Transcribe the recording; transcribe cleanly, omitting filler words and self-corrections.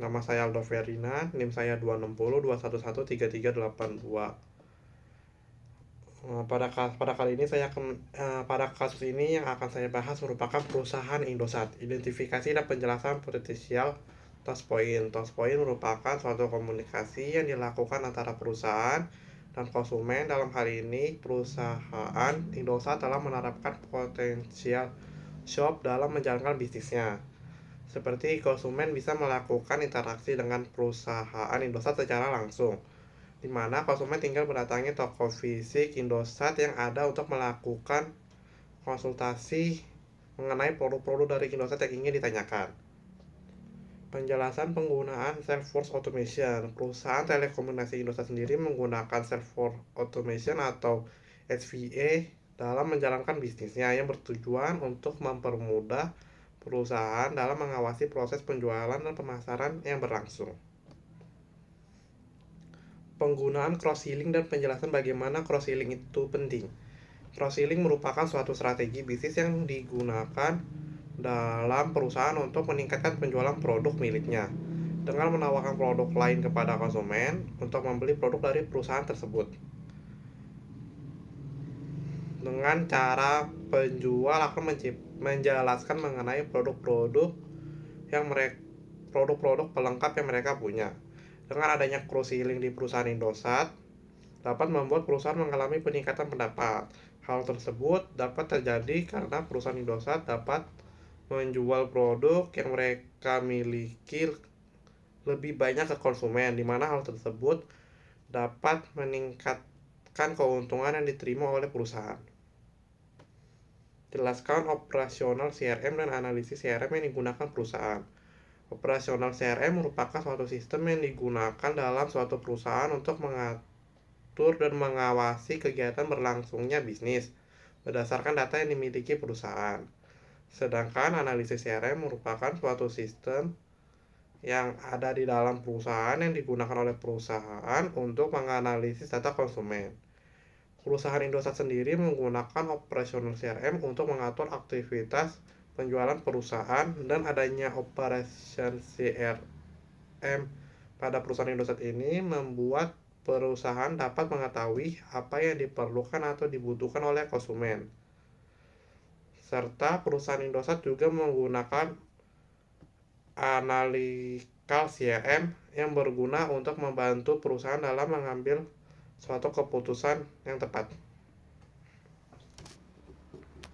Nama saya Aldo Ferdinand, NIM saya 26021133882. Pada kali ini pada kasus ini yang akan saya bahas merupakan perusahaan Indosat. Identifikasi dan penjelasan potensial touchpoint. Touchpoint merupakan suatu komunikasi yang dilakukan antara perusahaan dan konsumen. Dalam hal ini, perusahaan Indosat telah menerapkan potensial shop dalam menjalankan bisnisnya. Seperti konsumen bisa melakukan interaksi dengan perusahaan Indosat secara langsung, di mana konsumen tinggal mendatangi toko fisik Indosat yang ada untuk melakukan konsultasi mengenai produk-produk dari Indosat yang ingin ditanyakan. Penjelasan penggunaan Salesforce Automation. Perusahaan telekomunikasi Indosat sendiri menggunakan Salesforce Automation atau SVA dalam menjalankan bisnisnya, yang bertujuan untuk mempermudah perusahaan dalam mengawasi proses penjualan dan pemasaran yang berlangsung. Penggunaan cross-selling dan penjelasan bagaimana cross-selling itu penting. Cross-selling merupakan suatu strategi bisnis yang digunakan dalam perusahaan untuk meningkatkan penjualan produk miliknya dengan menawarkan produk lain kepada konsumen untuk membeli produk dari perusahaan tersebut. Dengan cara penjual akan menjelaskan mengenai produk-produk pelengkap yang mereka punya. Dengan adanya cross-selling di perusahaan Indosat dapat membuat perusahaan mengalami peningkatan pendapat. Hal tersebut dapat terjadi karena perusahaan Indosat dapat menjual produk yang mereka miliki lebih banyak ke konsumen, di mana hal tersebut dapat meningkatkan keuntungan yang diterima oleh perusahaan. Jelaskan operasional CRM dan analisis CRM yang digunakan perusahaan. Operasional CRM merupakan suatu sistem yang digunakan dalam suatu perusahaan untuk mengatur dan mengawasi kegiatan berlangsungnya bisnis berdasarkan data yang dimiliki perusahaan. Sedangkan analisis CRM merupakan suatu sistem yang ada di dalam perusahaan yang digunakan oleh perusahaan untuk menganalisis data konsumen. Perusahaan Indosat sendiri menggunakan operasional CRM untuk mengatur aktivitas penjualan perusahaan, dan adanya operation CRM pada perusahaan Indosat ini membuat perusahaan dapat mengetahui apa yang diperlukan atau dibutuhkan oleh konsumen. Serta perusahaan Indosat juga menggunakan analytical CRM yang berguna untuk membantu perusahaan dalam mengambil suatu keputusan yang tepat.